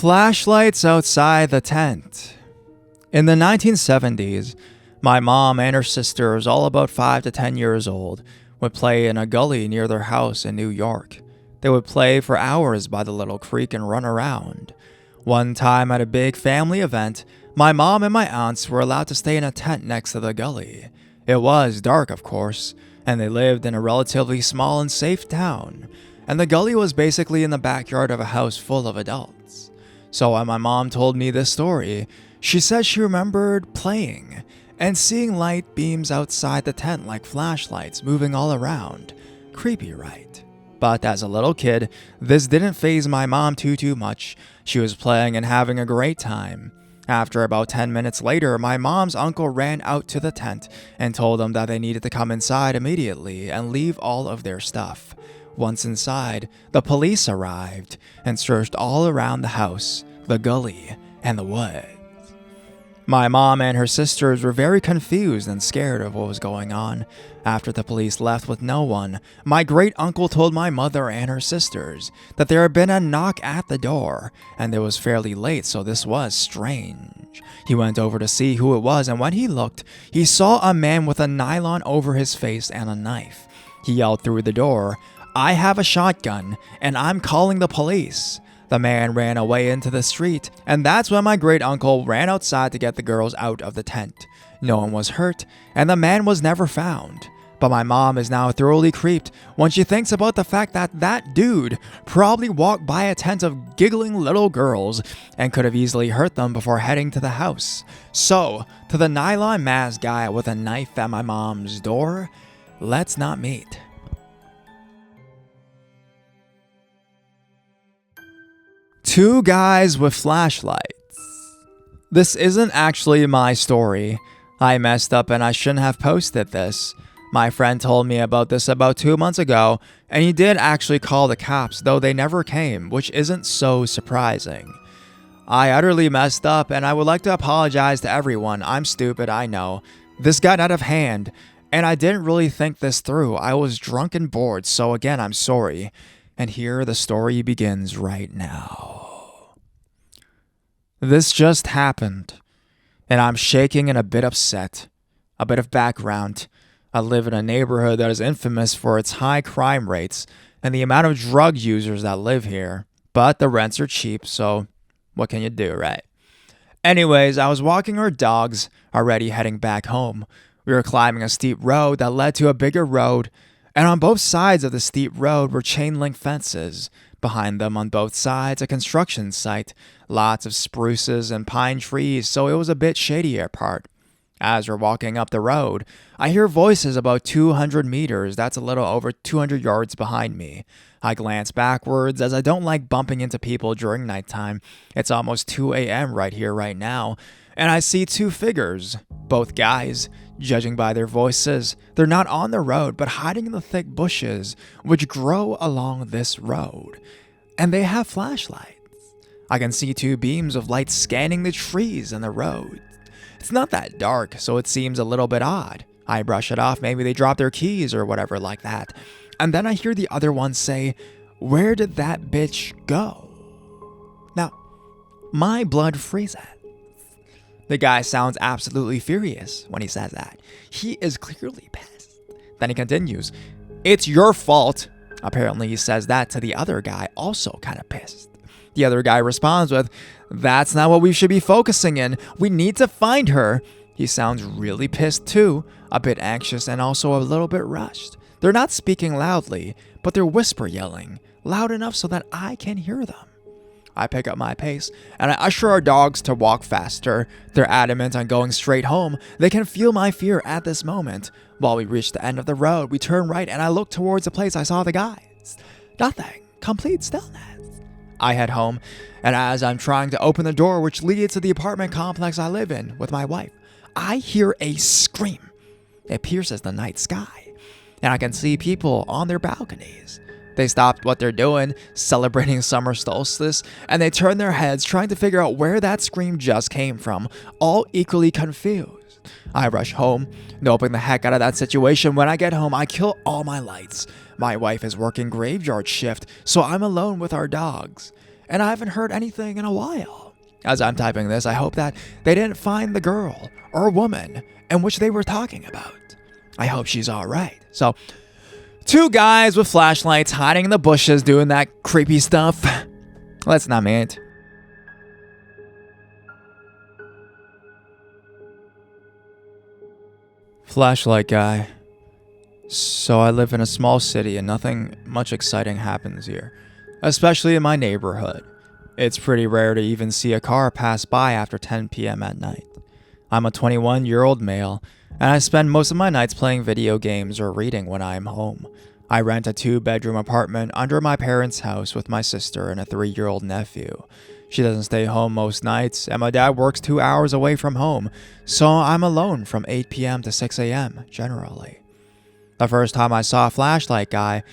Flashlights outside the tent. In the 1970s, my mom and her sisters, all about 5 to 10 years old, would play in a gully near their house in New York. They would play for hours by the little creek and run around. One time at a big family event, my mom and my aunts were allowed to stay in a tent next to the gully. It was dark, of course, and they lived in a relatively small and safe town, and the gully was basically in the backyard of a house full of adults. So when my mom told me this story, she said she remembered playing and seeing light beams outside the tent like flashlights moving all around. Creepy, right? But as a little kid, this didn't faze my mom too much. She was playing and having a great time. After about 10 minutes later, my mom's uncle ran out to the tent and told them that they needed to come inside immediately and leave all of their stuff. Once inside, the police arrived and searched all around the house, the gully, and the woods. My mom and her sisters were very confused and scared of what was going on. After the police left with no one, my great uncle told my mother and her sisters that there had been a knock at the door, and it was fairly late, so this was strange. He went over to see who it was, and when he looked, he saw a man with a nylon over his face and a knife. He yelled through the door, "I have a shotgun, and I'm calling the police." The man ran away into the street, and that's when my great uncle ran outside to get the girls out of the tent. No one was hurt, and the man was never found. But my mom is now thoroughly creeped when she thinks about the fact that that dude probably walked by a tent of giggling little girls and could have easily hurt them before heading to the house. So, to the nylon masked guy with a knife at my mom's door, let's not meet. Two guys with flashlights. This isn't actually my story. I messed up and I shouldn't have posted this. My friend told me about this about 2 months ago, and he did actually call the cops, though they never came, which isn't so surprising. I utterly messed up, and I would like to apologize to everyone. I'm stupid, I know. This got out of hand, and I didn't really think this through. I was drunk and bored, so again, I'm sorry. And here the story begins right now. This just happened, and I'm shaking and a bit upset. A bit of background. I live in a neighborhood that is infamous for its high crime rates and the amount of drug users that live here. But the rents are cheap, so what can you do, right? Anyways, I was walking our dogs, already heading back home. We were climbing a steep road that led to a bigger road, and on both sides of the steep road were chain link fences. Behind them on both sides, a construction site, lots of spruces and pine trees, so it was a bit shadier part. As we're walking up the road, I hear voices about 200 meters, that's a little over 200 yards behind me. I glance backwards as I don't like bumping into people during nighttime. It's almost 2 a.m. right here, right now, and I see two figures, both guys. Judging by their voices, they're not on the road, but hiding in the thick bushes which grow along this road. And they have flashlights. I can see two beams of light scanning the trees and the road. It's not that dark, so it seems a little bit odd. I brush it off, maybe they dropped their keys or whatever like that. And then I hear the other one say, "Where did that bitch go?" Now, my blood freezes. The guy sounds absolutely furious when he says that. He is clearly pissed. Then he continues, "It's your fault." Apparently he says that to the other guy, also kind of pissed. The other guy responds with, "That's not what we should be focusing in. We need to find her." He sounds really pissed too, a bit anxious and also a little bit rushed. They're not speaking loudly, but they're whisper yelling, loud enough so that I can hear them. I pick up my pace, and I usher our dogs to walk faster. They're adamant on going straight home. They can feel my fear at this moment. While we reach the end of the road, we turn right, and I look towards the place I saw the guys. Nothing. Complete stillness. I head home, and as I'm trying to open the door which leads to the apartment complex I live in with my wife, I hear a scream. It pierces the night sky, and I can see people on their balconies. They stopped what they're doing, celebrating summer solstice, and they turn their heads trying to figure out where that scream just came from, all equally confused. I rush home, noping the heck out of that situation. When I get home, I kill all my lights. My wife is working graveyard shift, so I'm alone with our dogs. and I haven't heard anything in a while. As I'm typing this, I hope that they didn't find the girl or woman in which they were talking about. I hope she's alright. So, 2 guys with flashlights hiding in the bushes doing that creepy stuff. Let's not meet. Flashlight guy. So I live in a small city and nothing much exciting happens here, especially in my neighborhood. It's pretty rare to even see a car pass by after 10 p.m. at night. I'm a 21-year-old male, and I spend most of my nights playing video games or reading when I am home. I rent a 2-bedroom apartment under my parents' house with my sister and a 3-year-old nephew. She doesn't stay home most nights, and my dad works 2 hours away from home, so I'm alone from 8 p.m. to 6 a.m. generally. The first time I saw a flashlight guy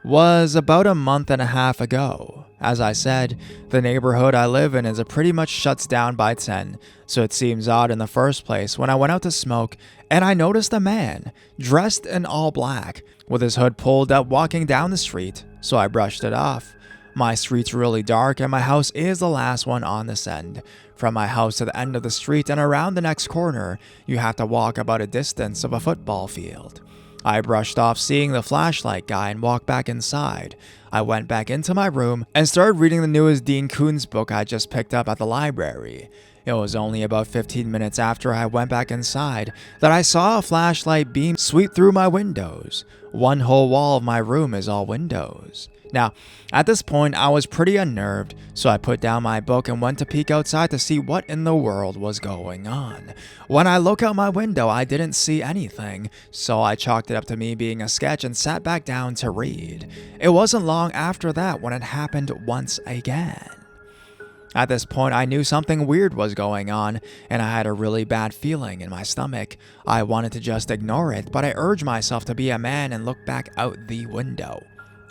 was about a month and a half ago. As I said, the neighborhood I live in pretty much shuts down by 10, so it seems odd in the first place when I went out to smoke and I noticed a man, dressed in all black, with his hood pulled up walking down the street, so I brushed it off. My street's really dark and my house is the last one on this end. From my house to the end of the street and around the next corner, you have to walk about a distance of a football field. I brushed off seeing the flashlight guy and walked back inside. I went back into my room and started reading the newest Dean Koontz book I just picked up at the library. It was only about 15 minutes after I went back inside that I saw a flashlight beam sweep through my windows. One whole wall of my room is all windows. Now, at this point, I was pretty unnerved, so I put down my book and went to peek outside to see what in the world was going on. When I look out my window, I didn't see anything, so I chalked it up to me being a sketch and sat back down to read. It wasn't long after that when it happened once again. At this point, I knew something weird was going on, and I had a really bad feeling in my stomach. I wanted to just ignore it, but I urged myself to be a man and look back out the window.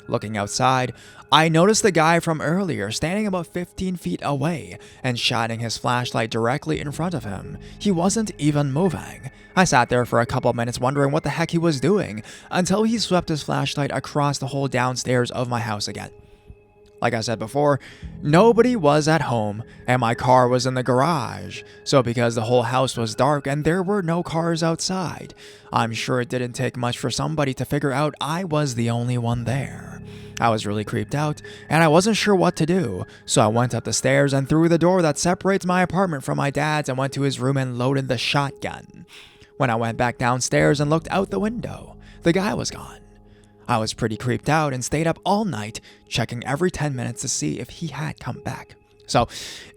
Looking outside, I noticed the guy from earlier standing about 15 feet away and shining his flashlight directly in front of him. He wasn't even moving. I sat there for a couple minutes wondering what the heck he was doing until he swept his flashlight across the whole downstairs of my house again. Like I said before, nobody was at home and my car was in the garage. So because the whole house was dark and there were no cars outside, I'm sure it didn't take much for somebody to figure out I was the only one there. I was really creeped out and I wasn't sure what to do. So I went up the stairs and through the door that separates my apartment from my dad's and went to his room and loaded the shotgun. When I went back downstairs and looked out the window, the guy was gone. I was pretty creeped out and stayed up all night, checking every 10 minutes to see if he had come back. So,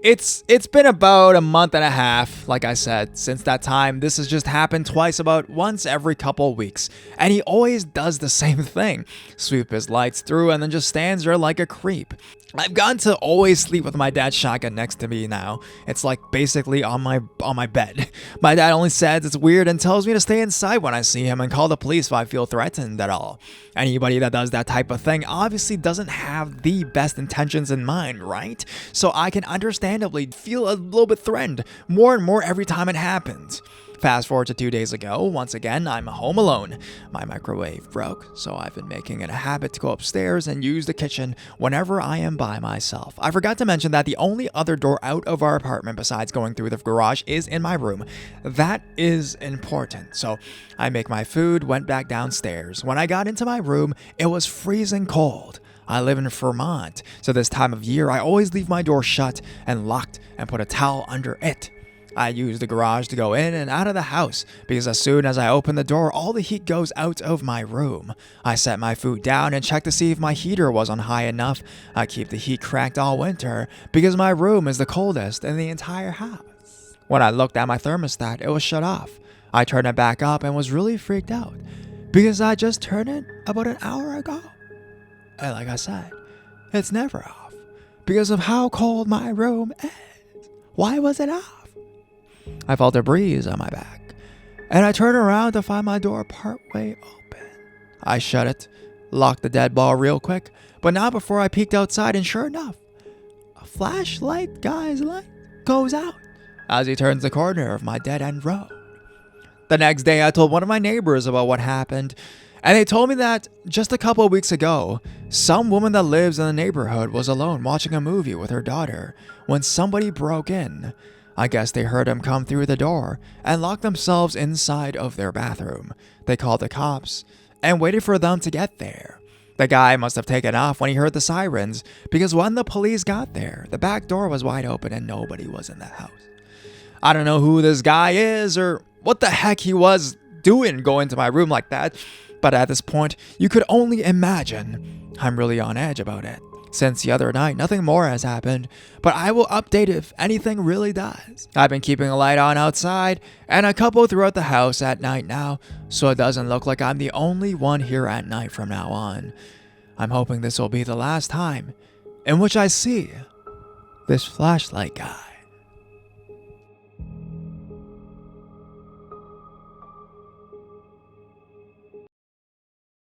it's been about a month and a half, like I said, since that time. This has just happened twice, about once every couple weeks. And he always does the same thing. Sweep his lights through and then just stands there like a creep. I've gotten to always sleep with my dad's shotgun next to me now. It's like basically on my bed. My dad only says it's weird and tells me to stay inside when I see him and call the police if I feel threatened at all. Anybody that does that type of thing obviously doesn't have the best intentions in mind, right? So I can understandably feel a little bit threatened more and more every time it happens. Fast forward to 2 days ago, once again, I'm home alone. My microwave broke, so I've been making it a habit to go upstairs and use the kitchen whenever I am by myself. I forgot to mention that the only other door out of our apartment besides going through the garage is in my room. That is important. So I make my food, went back downstairs. When I got into my room, it was freezing cold. I live in Vermont, so this time of year I always leave my door shut and locked and put a towel under it. I use the garage to go in and out of the house because as soon as I open the door, all the heat goes out of my room. I set my food down and check to see if my heater wasn't high enough. I keep the heat cranked all winter because my room is the coldest in the entire house. When I looked at my thermostat, it was shut off. I turned it back up and was really freaked out because I just turned it about an hour ago. And like I said, it's never off because of how cold my room is. Why was it off? I felt a breeze on my back, and I turned around to find my door partway open. I shut it, locked the dead ball real quick, but not before I peeked outside, and sure enough, a flashlight guy's light goes out as he turns the corner of my dead-end road. The next day, I told one of my neighbors about what happened, And they told me that just a couple of weeks ago, some woman that lives in the neighborhood was alone watching a movie with her daughter when somebody broke in. I guess they heard him come through the door and locked themselves inside of their bathroom. They called the cops and waited for them to get there. The guy must have taken off when he heard the sirens, because when the police got there, the back door was wide open and nobody was in the house. I don't know who this guy is or what the heck he was doing going to my room like that, but at this point, you could only imagine. I'm really on edge about it. Since the other night, nothing more has happened, but I will update if anything really does. I've been keeping a light on outside and a couple throughout the house at night now, so it doesn't look like I'm the only one here at night from now on. I'm hoping this will be the last time in which I see this flashlight guy.